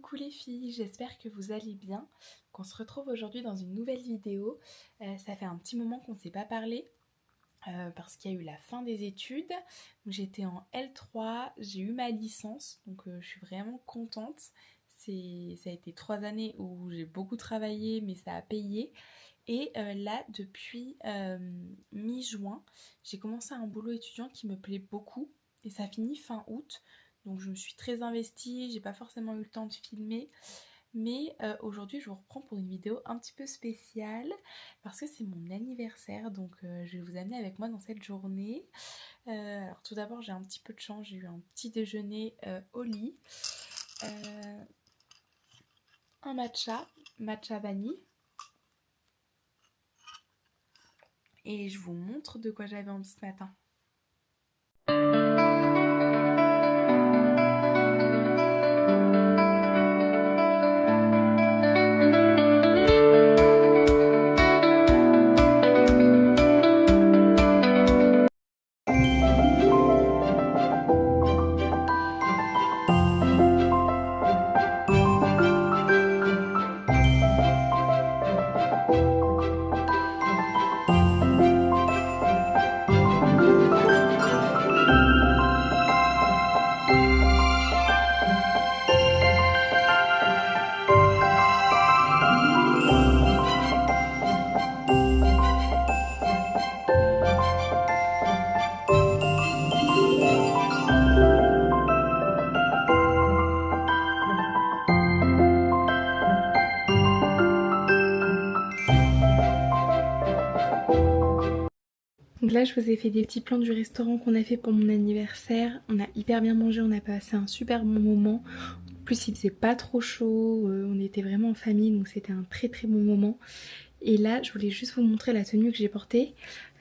Coucou les filles, j'espère que vous allez bien, qu'on se retrouve aujourd'hui dans une nouvelle vidéo. Ça fait un petit moment qu'on ne s'est pas parlé parce qu'il y a eu la fin des études. J'étais en L3, j'ai eu ma licence, donc je suis vraiment contente. Ça a été 3 années où j'ai beaucoup travaillé, mais ça a payé. Et là, depuis mi-juin, j'ai commencé un boulot étudiant qui me plaît beaucoup et ça finit fin août. Donc je me suis très investie, j'ai pas forcément eu le temps de filmer. Mais aujourd'hui, je vous reprends pour une vidéo un petit peu spéciale parce que c'est mon anniversaire. Donc je vais vous amener avec moi dans cette journée. Alors tout d'abord, j'ai un petit peu de chance, j'ai eu un petit déjeuner au lit. Un matcha vanille. Et je vous montre de quoi j'avais envie ce matin. Donc là, je vous ai fait des petits plans du restaurant qu'on a fait pour mon anniversaire. On a hyper bien mangé, on a passé un super bon moment. En plus, il faisait pas trop chaud, on était vraiment en famille, donc c'était un très très bon moment. Et là, je voulais juste vous montrer la tenue que j'ai portée.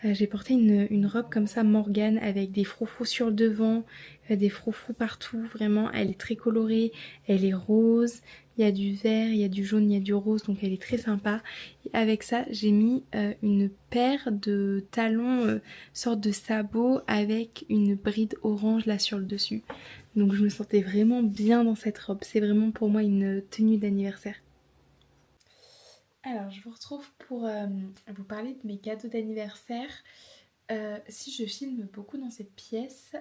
J'ai porté une robe comme ça, Morgane, avec des froufrous sur le devant, des froufrous partout. Vraiment, elle est très colorée, elle est rose. Il y a du vert, il y a du jaune, il y a du rose, donc elle est très sympa. Et avec ça, j'ai mis une paire de talons, sorte de sabot, avec une bride orange là sur le dessus. Donc je me sentais vraiment bien dans cette robe. C'est vraiment pour moi une tenue d'anniversaire. Alors, je vous retrouve pour vous parler de mes cadeaux d'anniversaire. Si je filme beaucoup dans cette pièce,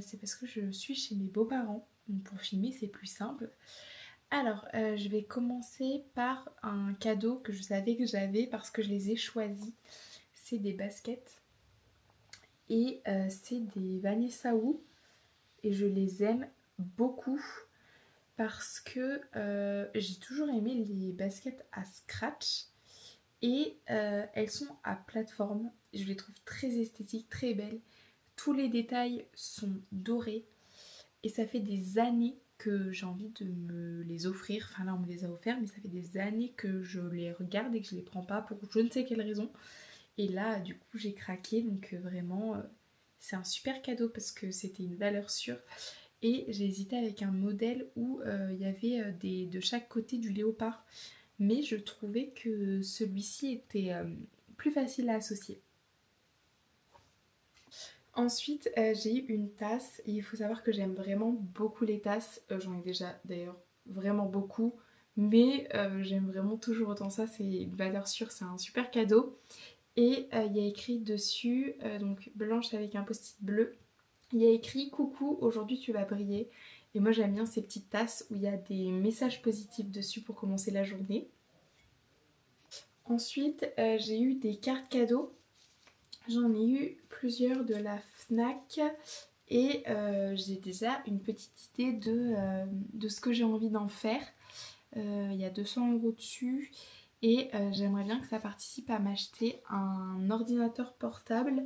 c'est parce que je suis chez mes beaux-parents. Donc pour filmer, c'est plus simple. Alors, je vais commencer par un cadeau que je savais que j'avais parce que je les ai choisis. C'est des baskets et c'est des Vanessa Wu et je les aime beaucoup parce que j'ai toujours aimé les baskets à scratch. Et elles sont à plateforme. Je les trouve très esthétiques, très belles. Tous les détails sont dorés. Et ça fait des années que j'ai envie de me les offrir. Enfin là on me les a offerts, mais ça fait des années que je les regarde et que je les prends pas pour je ne sais quelle raison. Et là du coup j'ai craqué. Donc vraiment c'est un super cadeau parce que c'était une valeur sûre. Et j'ai hésité avec un modèle où il y avait de chaque côté du léopard. Mais je trouvais que celui-ci était plus facile à associer. Ensuite, j'ai eu une tasse et il faut savoir que j'aime vraiment beaucoup les tasses. J'en ai déjà d'ailleurs vraiment beaucoup, mais j'aime vraiment toujours autant ça. C'est une valeur sûre, c'est un super cadeau. Et il y a écrit dessus, donc blanche avec un post-it bleu, il y a écrit coucou, aujourd'hui tu vas briller. Et moi j'aime bien ces petites tasses où il y a des messages positifs dessus pour commencer la journée. Ensuite, j'ai eu des cartes cadeaux. J'en ai eu plusieurs de la FNAC et j'ai déjà une petite idée de ce que j'ai envie d'en faire. Il y a 200 € dessus et j'aimerais bien que ça participe à m'acheter un ordinateur portable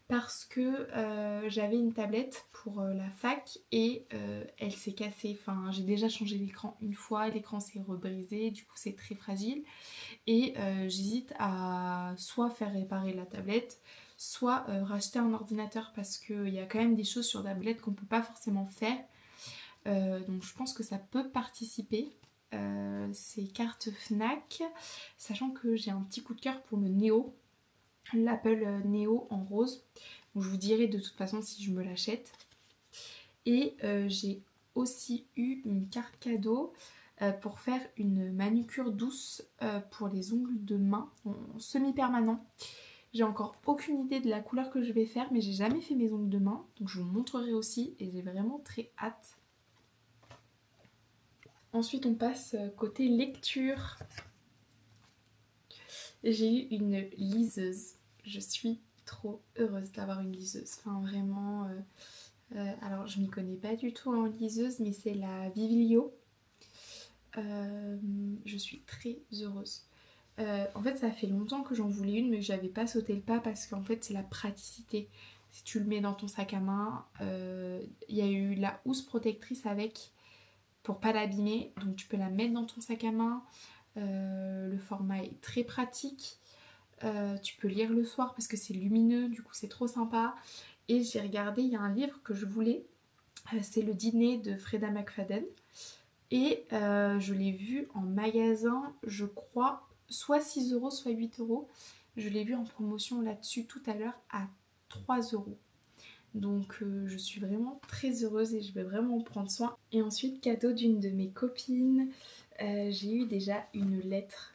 parce que j'avais une tablette pour la fac et elle s'est cassée. Enfin, j'ai déjà changé l'écran une fois, l'écran s'est rebrisé, du coup c'est très fragile. Et j'hésite à soit faire réparer la tablette, soit racheter un ordinateur parce qu'il y a quand même des choses sur tablette qu'on ne peut pas forcément faire. Donc je pense que ça peut participer. Ces cartes FNAC, sachant que j'ai un petit coup de cœur pour le Neo, l'Apple Neo en rose. Donc je vous dirai de toute façon si je me l'achète. Et j'ai aussi eu une carte cadeau pour faire une manucure douce pour les ongles de main en semi-permanent. J'ai encore aucune idée de la couleur que je vais faire, mais j'ai jamais fait mes ongles de main, donc je vous montrerai aussi et j'ai vraiment très hâte. Ensuite on passe côté lecture. J'ai eu une liseuse. Je suis trop heureuse d'avoir une liseuse. Enfin vraiment, alors je m'y connais pas du tout en liseuse, mais c'est la Vivilio. Je suis très heureuse. En fait ça fait longtemps que j'en voulais une, mais que j'avais pas sauté le pas parce qu'en fait c'est la praticité. Si tu le mets dans ton sac à main, il y a eu la housse protectrice avec pour pas l'abîmer, donc tu peux la mettre dans ton sac à main. Le format est très pratique. Tu peux lire le soir parce que c'est lumineux, du coup c'est trop sympa. Et j'ai regardé, il y a un livre que je voulais, c'est Le Dîner de Freda McFadden. Et je l'ai vu en magasin, je crois, soit 6 euros, soit 8 euros. Je l'ai vu en promotion là-dessus tout à l'heure à 3 euros. Donc je suis vraiment très heureuse et je vais vraiment en prendre soin. Et ensuite, cadeau d'une de mes copines, j'ai eu déjà une lettre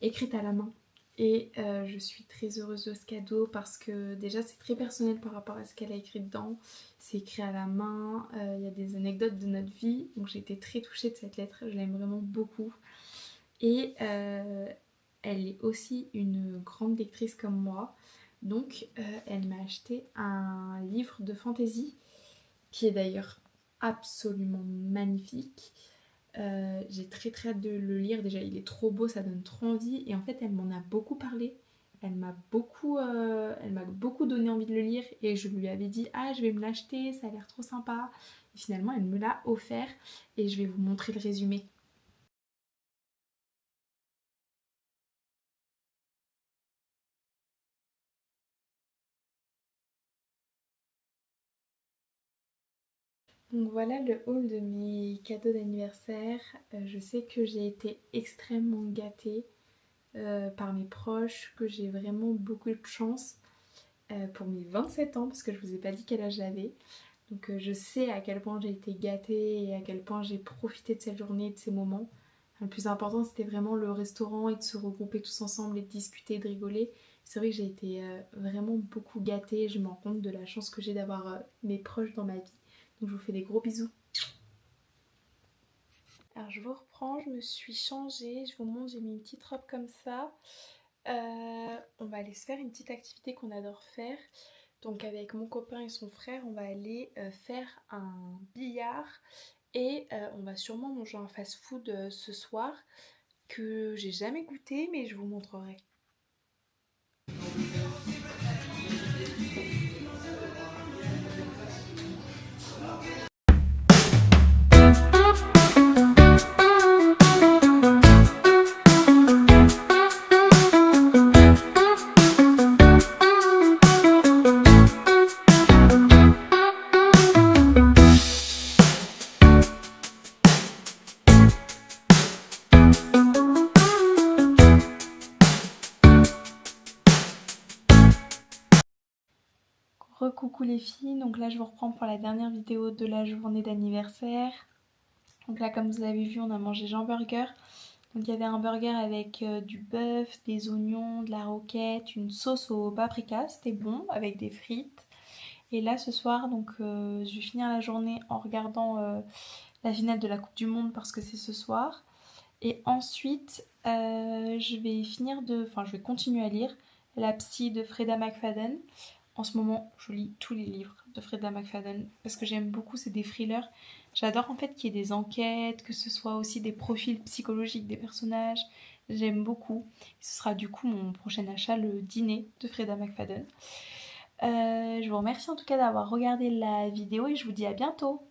écrite à la main. Et je suis très heureuse de ce cadeau parce que déjà c'est très personnel par rapport à ce qu'elle a écrit dedans. C'est écrit à la main, il y a des anecdotes de notre vie. Donc j'ai été très touchée de cette lettre, je l'aime vraiment beaucoup. Et elle est aussi une grande lectrice comme moi. Donc elle m'a acheté un livre de fantasy qui est d'ailleurs absolument magnifique. J'ai très hâte de le lire. Déjà il est trop beau, ça donne trop envie. Et en fait elle m'en a beaucoup parlé. Elle m'a beaucoup donné envie de le lire. Et je lui avais dit ah je vais me l'acheter, ça a l'air trop sympa. Et finalement elle me l'a offert. Et je vais vous montrer le résumé. Donc voilà le haul de mes cadeaux d'anniversaire. Je sais que j'ai été extrêmement gâtée par mes proches, que j'ai vraiment beaucoup de chance pour mes 27 ans, parce que je vous ai pas dit quel âge j'avais. Donc je sais à quel point j'ai été gâtée et à quel point j'ai profité de cette journée et de ces moments. Le plus important c'était vraiment le restaurant et de se regrouper tous ensemble et de discuter, de rigoler. C'est vrai que j'ai été vraiment beaucoup gâtée et je me rends compte de la chance que j'ai d'avoir mes proches dans ma vie. Donc je vous fais des gros bisous. Alors je vous reprends, je me suis changée, je vous montre, j'ai mis une petite robe comme ça. On va aller se faire une petite activité qu'on adore faire. Donc avec mon copain et son frère, on va aller faire un billard et on va sûrement manger un fast-food ce soir que j'ai jamais goûté mais je vous montrerai. Recoucou les filles, donc là je vous reprends pour la dernière vidéo de la journée d'anniversaire. Donc là comme vous avez vu on a mangé Jean Burger. Donc il y avait un burger avec du bœuf, des oignons, de la roquette, une sauce au paprika, c'était bon, avec des frites. Et là ce soir donc je vais finir la journée en regardant la finale de la Coupe du Monde parce que c'est ce soir. Et ensuite je vais continuer à lire La Psy de Freda McFadden. En ce moment, je lis tous les livres de Freda McFadden parce que j'aime beaucoup, c'est des thrillers. J'adore en fait qu'il y ait des enquêtes, que ce soit aussi des profils psychologiques des personnages. J'aime beaucoup. Ce sera du coup mon prochain achat, Le Dîner de Freda McFadden. Je vous remercie en tout cas d'avoir regardé la vidéo et je vous dis à bientôt.